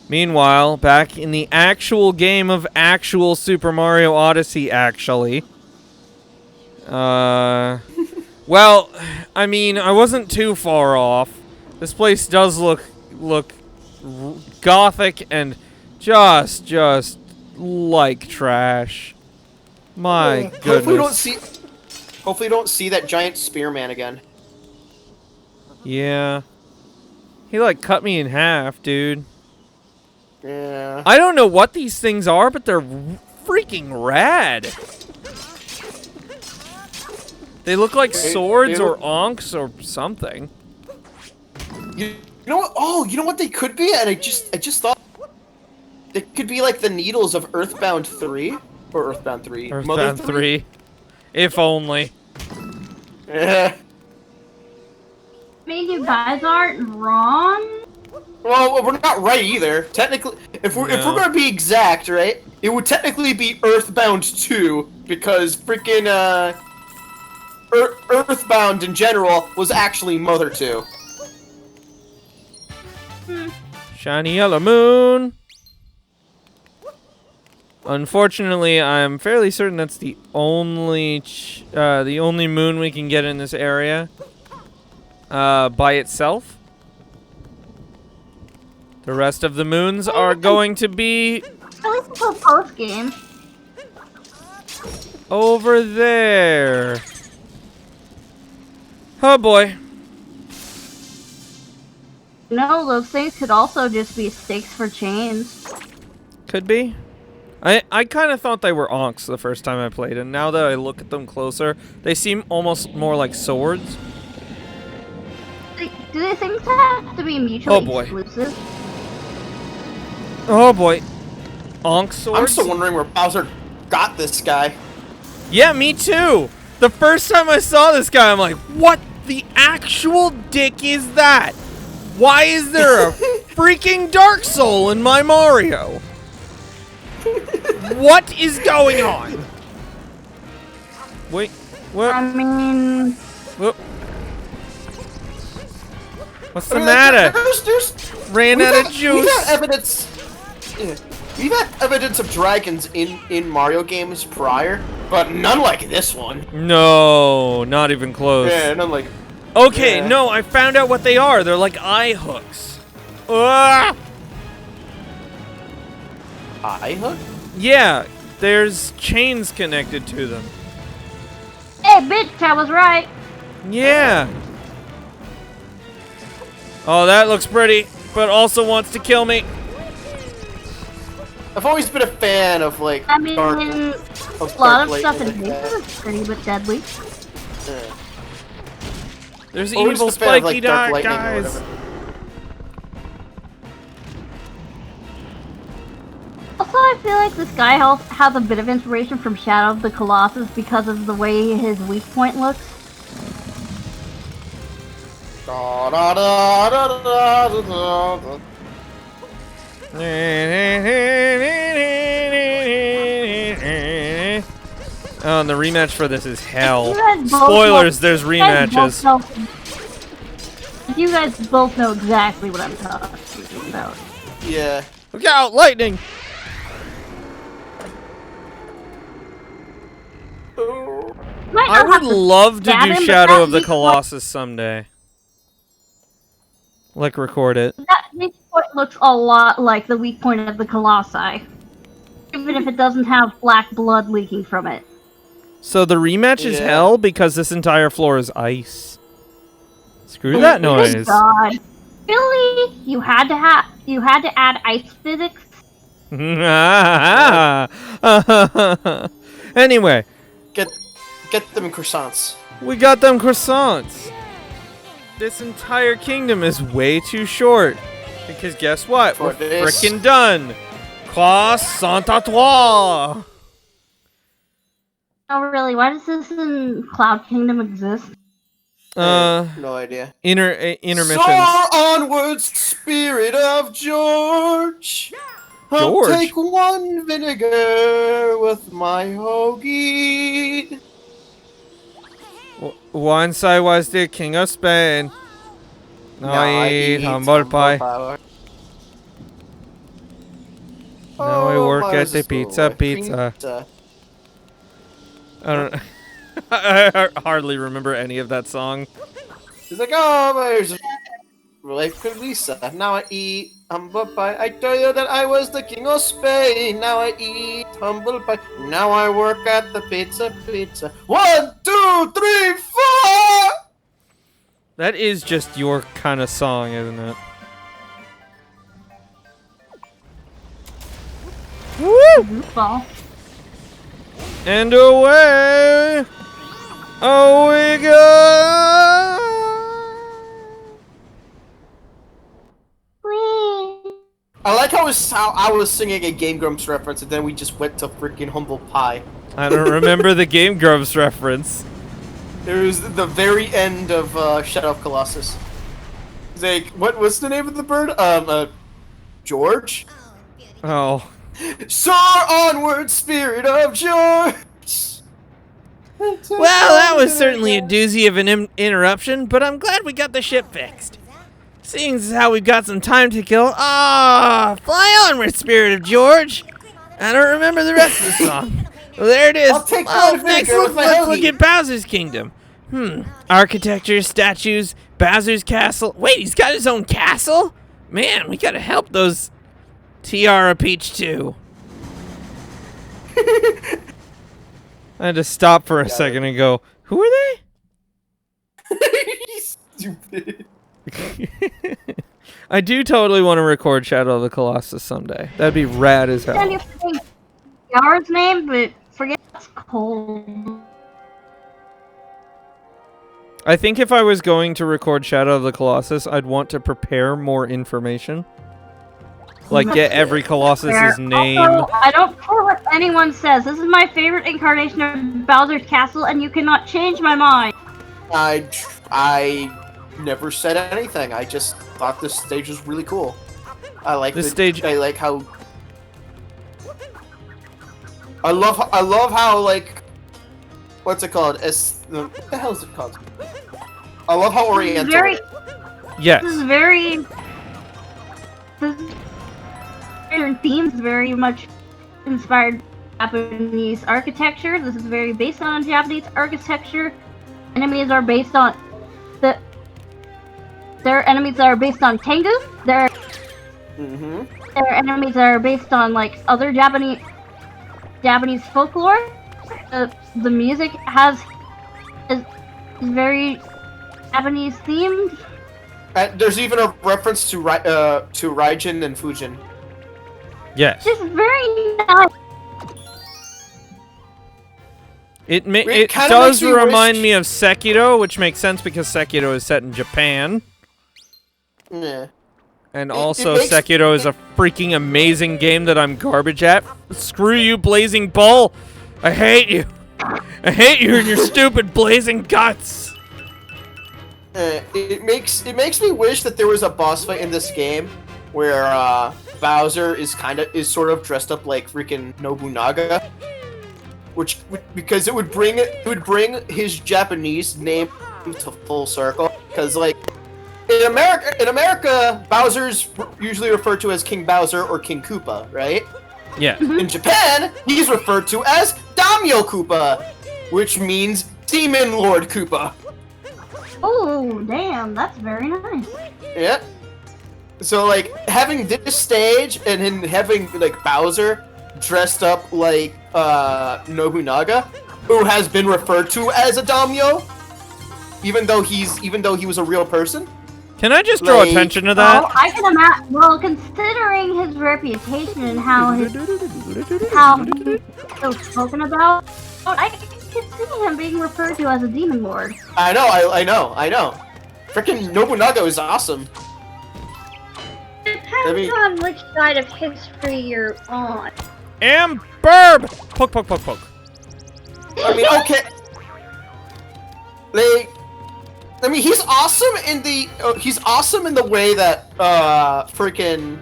Meanwhile, back in the actual game of actual Super Mario Odyssey, actually. Well, I mean, I wasn't too far off. This place does look gothic and just like trash. My goodness. Hopefully we don't see that giant spearman again. Yeah. He like cut me in half, dude. Yeah. I don't know what these things are, but they're freaking rad. They look like swords or onks or something. You know what? Oh, you know what they could be? And I just thought they could be like the needles of Earthbound 3 or Earthbound 3. Earthbound 3. If only. Yeah. I mean, you guys aren't wrong. Well, we're not right either. Technically, if we're gonna be exact, right? It would technically be Earthbound 2 because freaking Earthbound in general was actually Mother 2. Shiny yellow moon. Unfortunately, I'm fairly certain that's the only moon we can get in this area by itself. The rest of the moons are going to be At least until post game. over there. Oh boy. No, those things could also just be stakes for chains. Could be. I kind of thought they were onks the first time I played, and now that I look at them closer, they seem almost more like swords. Do these things have to be mutually boy. exclusive? Oh boy. Onk swords? I'm still wondering where Bowser got this guy. Yeah, me too. The first time I saw this guy, I'm like, what the actual dick is that? Why is there a freaking Dark Soul in my Mario? What is going on? Wait, what? I mean... Whoop. What's the matter? Ran out of juice. We've had evidence of dragons in Mario games prior, but none like this one. No, not even close. Yeah, none like... Okay, yeah. no, I found out what they are. They're like eye hooks. Ah! Eye hook? Yeah, there's chains connected to them. Hey, bitch, I was right. Yeah. Oh, that looks pretty, but also wants to kill me. I've always been a fan of like I mean, dark, a lot of stuff in lightning like here is pretty but deadly. yeah. There's Always evil a fan of, spiky like, dark lightning or guys. whatever. Also, I feel like this guy has a bit of inspiration from Shadow of the Colossus because of the way his weak point looks. Da, da, da, da, da, da, da, da. Oh, and the rematch for this is hell. You guys both Spoilers, know- there's you guys rematches. both know- You guys both know exactly what I'm talking about. Yeah. Look out, lightning! Might I not would have to love to stab do him, but Shadow that of the weak point- Colossus someday. Like, record it. That weak point looks a lot like the weak point of the Colossi. Even if it doesn't have black blood leaking from it. So the rematch is Yeah. hell because this entire floor is ice. Screw that noise. Good God. Really? You had to add ice physics? Anyway, Get them croissants. we got them croissants. This entire kingdom is way too short. Because guess what? For We're this. frickin' done. Croissant à trois. Oh really, why does this in Cloud Kingdom exist? No idea. Intermissions. Soar onwards, spirit of George. I'll George? take one vinegar with my hoagie. Once I was the king of Spain. Now I eat humble pie. Now I work mine at was the a school pizza boy. pizza. I don't know. I hardly remember any of that song. He's like, oh, there's like Lisa. Now I eat humble pie. I tell you that I was the king of Spain. Now I eat humble pie. Now I work at the pizza. 1, 2, 3, 4. That is just your kind of song, isn't it? Woo! Ball. And away! Oh, we go! I like how I was singing a Game Grumps reference, and then we just went to freaking humble pie. I don't remember the Game Grumps reference. It was the very end of Shadow of Colossus. It's like, what's the name of the bird? George? Oh. Soar onward, spirit of George! Well, that was certainly a doozy of an interruption, but I'm glad we got the ship fixed. Seeing as how we've got some time to kill, fly onward, spirit of George! I don't remember the rest of the song. Well, there it is. I'll take Well, one next finger with my let's look hoagie. at Bowser's Kingdom. Architecture, statues, Bowser's Castle. Wait, he's got his own castle? Man, we gotta help those Tiara Peach too. I had to stop for a second and go, who are they? Stupid. I do totally want to record Shadow of the Colossus someday. That'd be rad as hell. Then you forget Yara's name, but forget it's cold. I think if I was going to record Shadow of the Colossus, I'd want to prepare more information. Like, get every Colossus's name. Also, I don't care what anyone says. This is my favorite incarnation of Bowser's Castle, and you cannot change my mind. I never said anything. I just thought this stage was really cool. I like This stage- I like how. I love how, like, what's it called? What the hell is it called? I love how oriental. Yes. This is very. Themes very much inspired Japanese architecture. This is very based on Japanese architecture. Enemies are based on their enemies are based on Tengu. Their enemies are based on like other Japanese folklore. The music is very Japanese themed. There's even a reference to Raijin and Fujin. Yes. This is very nice. It kinda does makes me remind wish- me of Sekiro, which makes sense because Sekiro is set in Japan. Yeah. And It also, makes- Sekiro is a freaking amazing game that I'm garbage at. Screw you, Blazing Bull! I hate you! I hate you and your stupid blazing guts! It makes me wish that there was a boss fight in this game where Bowser is sort of dressed up like freaking Nobunaga, because it would bring his Japanese name to full circle. Because like in America, Bowser's usually referred to as King Bowser or King Koopa, right? Yeah. In Japan, he's referred to as Daimyo Koopa, which means Demon Lord Koopa. Oh, damn, that's very nice. Yeah. So like having this stage and then having like Bowser dressed up like Nobunaga, who has been referred to as a daimyo, even though he was a real person. Can I just draw Like- attention to Well, that? I can imagine. Well, considering his reputation and how he's so spoken about, I can see him being referred to as a demon lord. I know. Freaking Nobunaga is awesome. Depends on which side of history you're on. Burb! Poke, poke, poke, poke. I mean, okay. I mean, he's awesome in the way that freaking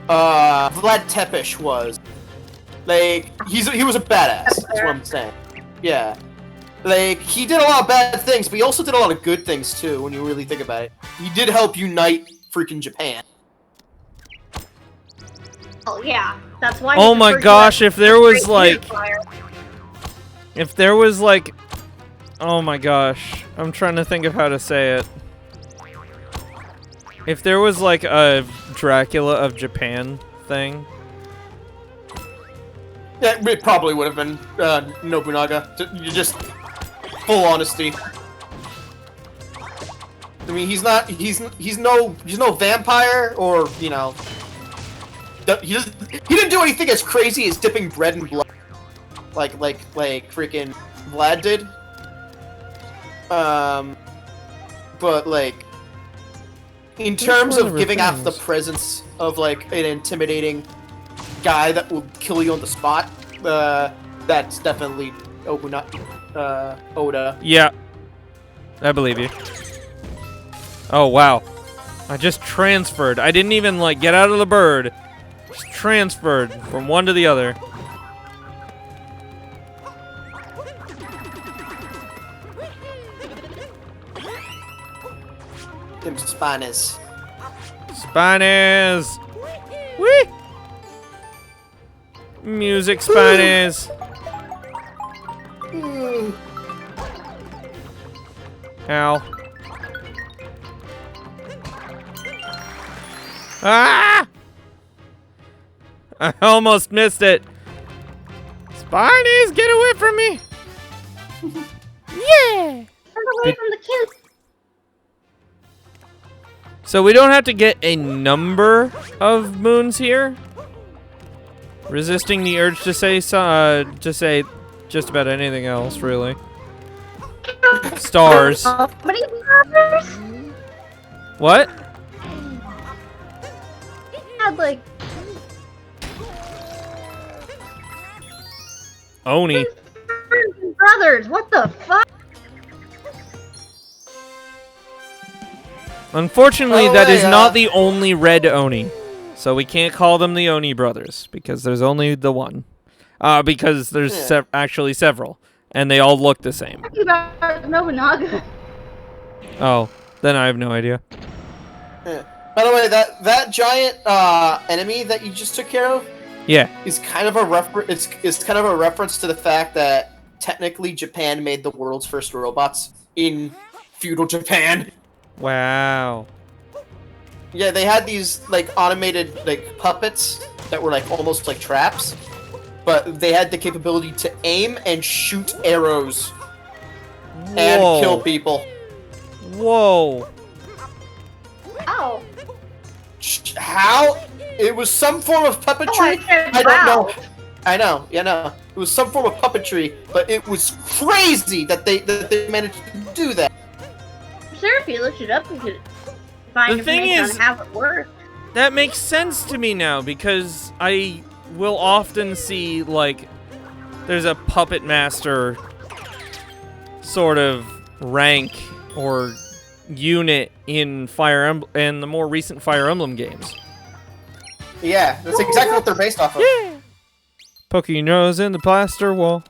Vlad Tepes was. Like he was a badass. That's what I'm saying. Yeah. Like he did a lot of bad things, but he also did a lot of good things too. When you really think about it, he did help unite freaking Japan. Oh yeah, that's why. Oh he my referred to gosh, that if there was great like, fire. if there was like, oh my gosh, I'm trying to think of how to say it. If there was like a Dracula of Japan thing. Yeah, it probably would have been Nobunaga. You just full honesty. I mean, he's no vampire, or you know, he didn't do anything as crazy as dipping bread in blood, like freaking Vlad did. But like, in terms of giving off the presence of like an intimidating guy that will kill you on the spot, that's definitely Oda. Yeah, I believe you. Oh wow, I just transferred. I didn't even like get out of the bird. Just transferred from one to the other. Them spiners. Spanish. Whee! Music Spanish. Ow. Ah! I almost missed it. Spanish, get away from me. Yeah. Turn away from the kids. So we don't have to get a number of moons here. Resisting the urge to say just about anything else, really. Stars. How many brothers? What? He had like Oni. brothers. What the fuck? Unfortunately, Oh, that is wait, not the only red Oni. So we can't call them the Oni brothers, because there's only the one. Because there's actually several, and they all look the same. Talking about Nobunaga. Oh, then I have no idea. Yeah. By the way, that giant enemy that you just took care of Yeah. is kind of a it's kind of a reference to the fact that technically Japan made the world's first robots in feudal Japan. Wow. Yeah, they had these like automated like puppets that were like almost like traps, but they had the capability to aim and shoot arrows and kill people. Whoa. Ow. How? It was some form of puppetry. I don't know. I know. Yeah, no. It was some form of puppetry, but it was crazy that they managed to do that. I'm sure if you looked it up, you could find The thing information is- on how it worked. That makes sense to me now, because I will often see, like, there's a puppet master sort of rank or unit in in the more recent Fire Emblem games. Yeah, that's exactly what they're based off of. Yeah. Poke your nose in the plaster wall.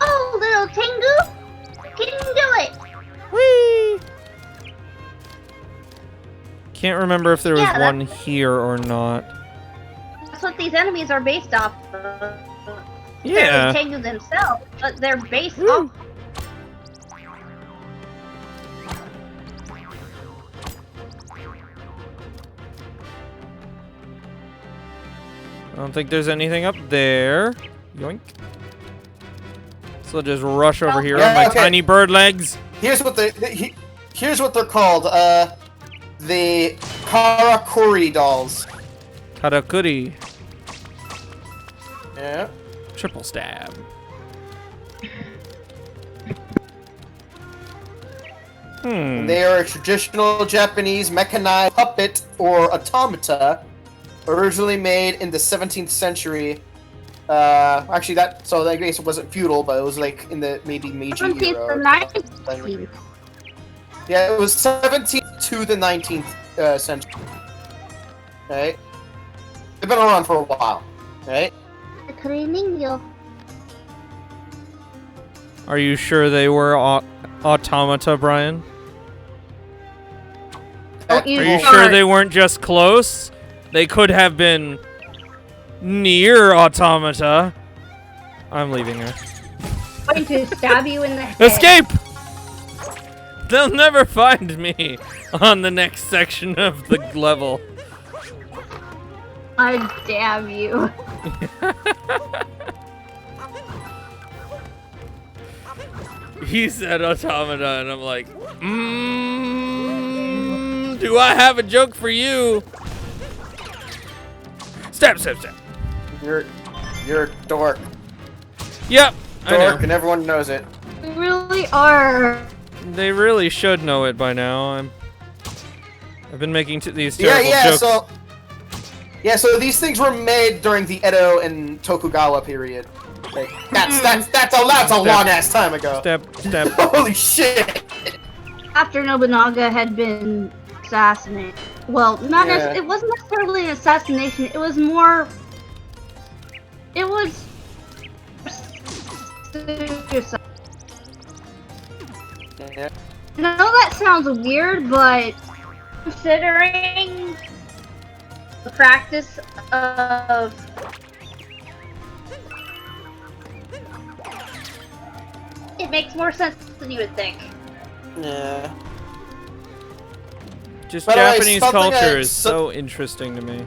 Oh, little Tengu! Can you do it? Whee! Can't remember if there was Yeah, one here or not. That's what these enemies are based off of. Yeah. They're Tengu themselves, but they're based off. I don't think there's anything up there. Yoink. So I'll just rush over here on my tiny bird legs. Here's what here's what they're called. The Karakuri dolls. Karakuri. Yeah. Triple stab. They are a traditional Japanese mechanized puppet or automata, originally made in the 17th century. Actually, I guess it wasn't feudal, but it was like in the maybe Meiji 17th era. to 19th. Yeah, it was 17th to the 19th century. Right? They've been around for a while. Right? Are you sure they were automata, Brian? Don't Are you sure they weren't just close? They could have been near automata. I'm leaving her. Going to stab you in the head. Escape! They'll never find me on the next section of the level. I damn you. He said automata, and I'm like, do I have a joke for you? Step. You're a dork. Yep, I know. Dork, and everyone knows it. You really are. They really should know it by now. I've been making these terrible jokes. So these things were made during the Edo and Tokugawa period. Like, that's a long ass time ago. Step. Holy shit! After Nobunaga had been assassinated. Well, it wasn't necessarily an assassination. It was more. It was suicide. Yeah. I know that sounds weird, but considering the practice of it makes more sense than you would think. Yeah. Just By the way, Japanese something culture I- is so interesting to me.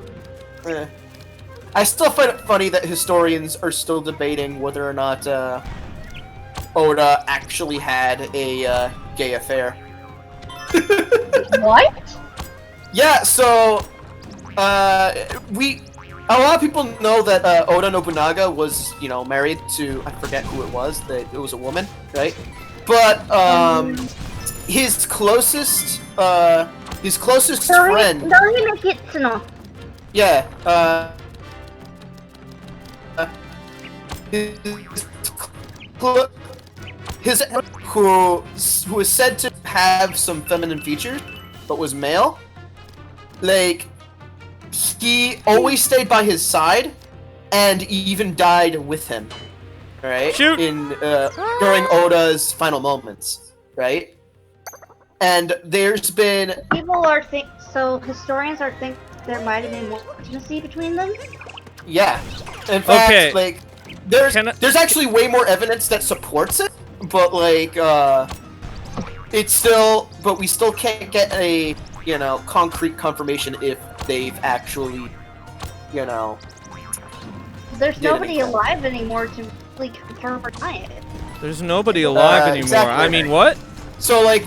I still find it funny that historians are still debating whether or not Oda actually had a gay affair. What? Yeah, so a lot of people know that Oda Nobunaga was, married to, I forget who it was. That it was a woman, right? But his closest friend. Yeah. His who was said to have some feminine features, but was male. Like, he always stayed by his side, and even died with him. Right? Shoot! During Oda's final moments, right? And there's been Historians are think there might have been more intimacy between them. Yeah. In fact, Okay. like, there's actually way more evidence that supports it, but like, but we still can't get a, concrete confirmation if they've actually, There's nobody alive anymore to really confirm or deny it. There's nobody alive anymore. Exactly. I mean, what? So like,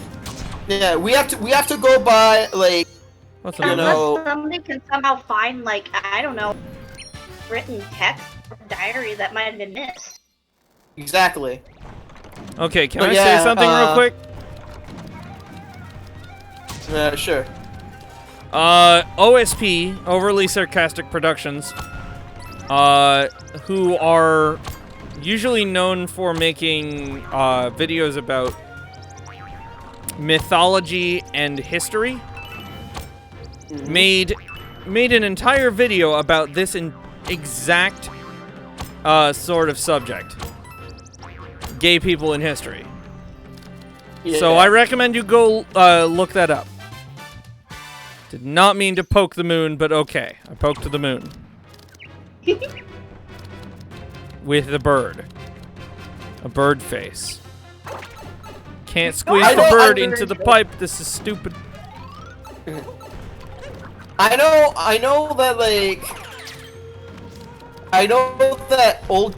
yeah, we have to go by like, What's You the know- Unless somebody can somehow find, like, I don't know, written text or diary that might have been missed. exactly. Okay, can But I yeah, say something real quick? Sure. OSP, Overly Sarcastic Productions, who are usually known for making videos about mythology and history, made an entire video about this exact sort of subject. Gay people in history. Yeah. So I recommend you go look that up. Did not mean to poke the moon, but okay. I poked the moon. With the bird. A bird face. Can't squeeze the bird into the pipe. This is stupid. I know that, like, old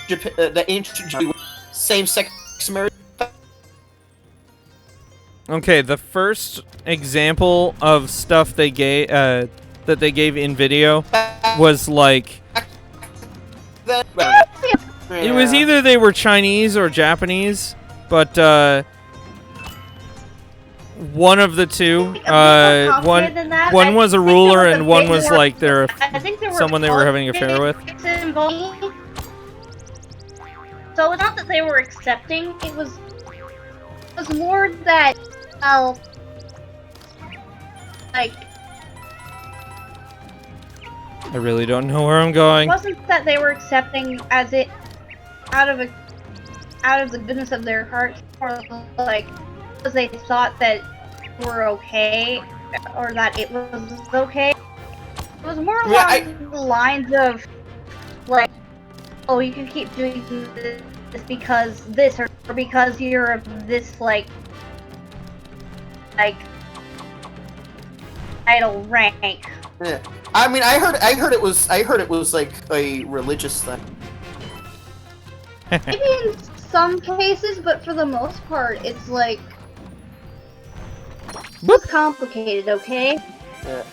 Japan, the ancient same-sex marriage. Okay, the first example of stuff they gave that they gave in video was like it was either they were Chinese or Japanese, but one of the two. One was a ruler and one was like someone they were having an affair with. So it's not that they were accepting, it was more that, like, I really don't know where I'm going. it wasn't that they were accepting as it out of the goodness of their hearts, or like because they thought that were okay, or that it was okay. It was more Yeah, along the lines of, like, oh, you can keep doing this because this, or because you're of this, like, title rank. Yeah. I mean, I heard it was like a religious thing. Maybe in some cases, but for the most part, it's like it's complicated. Okay. Yeah.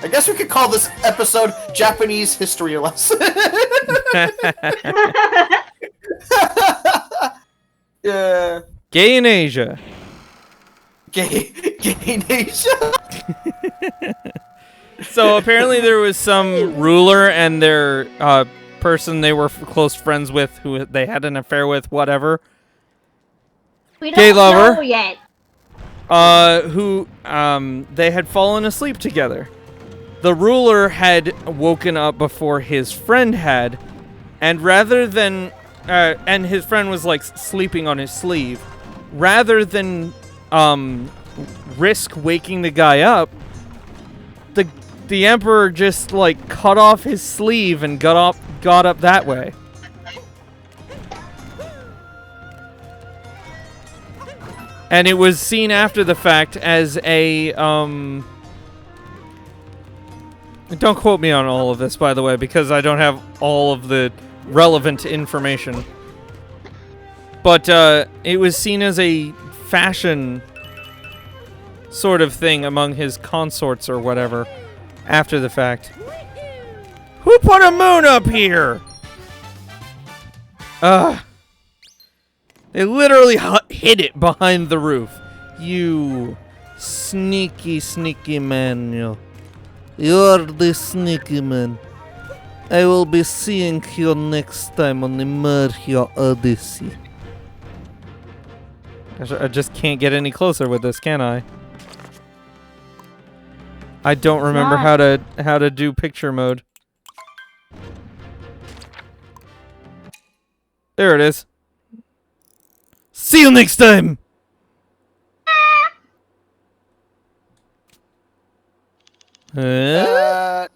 I guess we could call this episode Japanese history lesson. Yeah. Gay in Asia. Gay in Asia. So apparently there was some ruler and their person they were close friends with who they had an affair with, whatever. We don't Gay lover. know yet. Who they had fallen asleep together. The ruler had woken up before his friend had, and rather than and his friend was like sleeping on his sleeve, rather than risk waking the guy up, the emperor just like cut off his sleeve and got up that way. And it was seen after the fact as a don't quote me on all of this, by the way, because I don't have all of the relevant information. But it was seen as a fashion sort of thing among his consorts or whatever after the fact. Who put a moon up here? They literally hid it behind the roof. You sneaky, sneaky man, you. You're the sneaky man. I will be seeing you next time on the Mario Odyssey. I just can't get any closer with this, can I? I don't remember how to do picture mode. There it is. See you next time! Huh?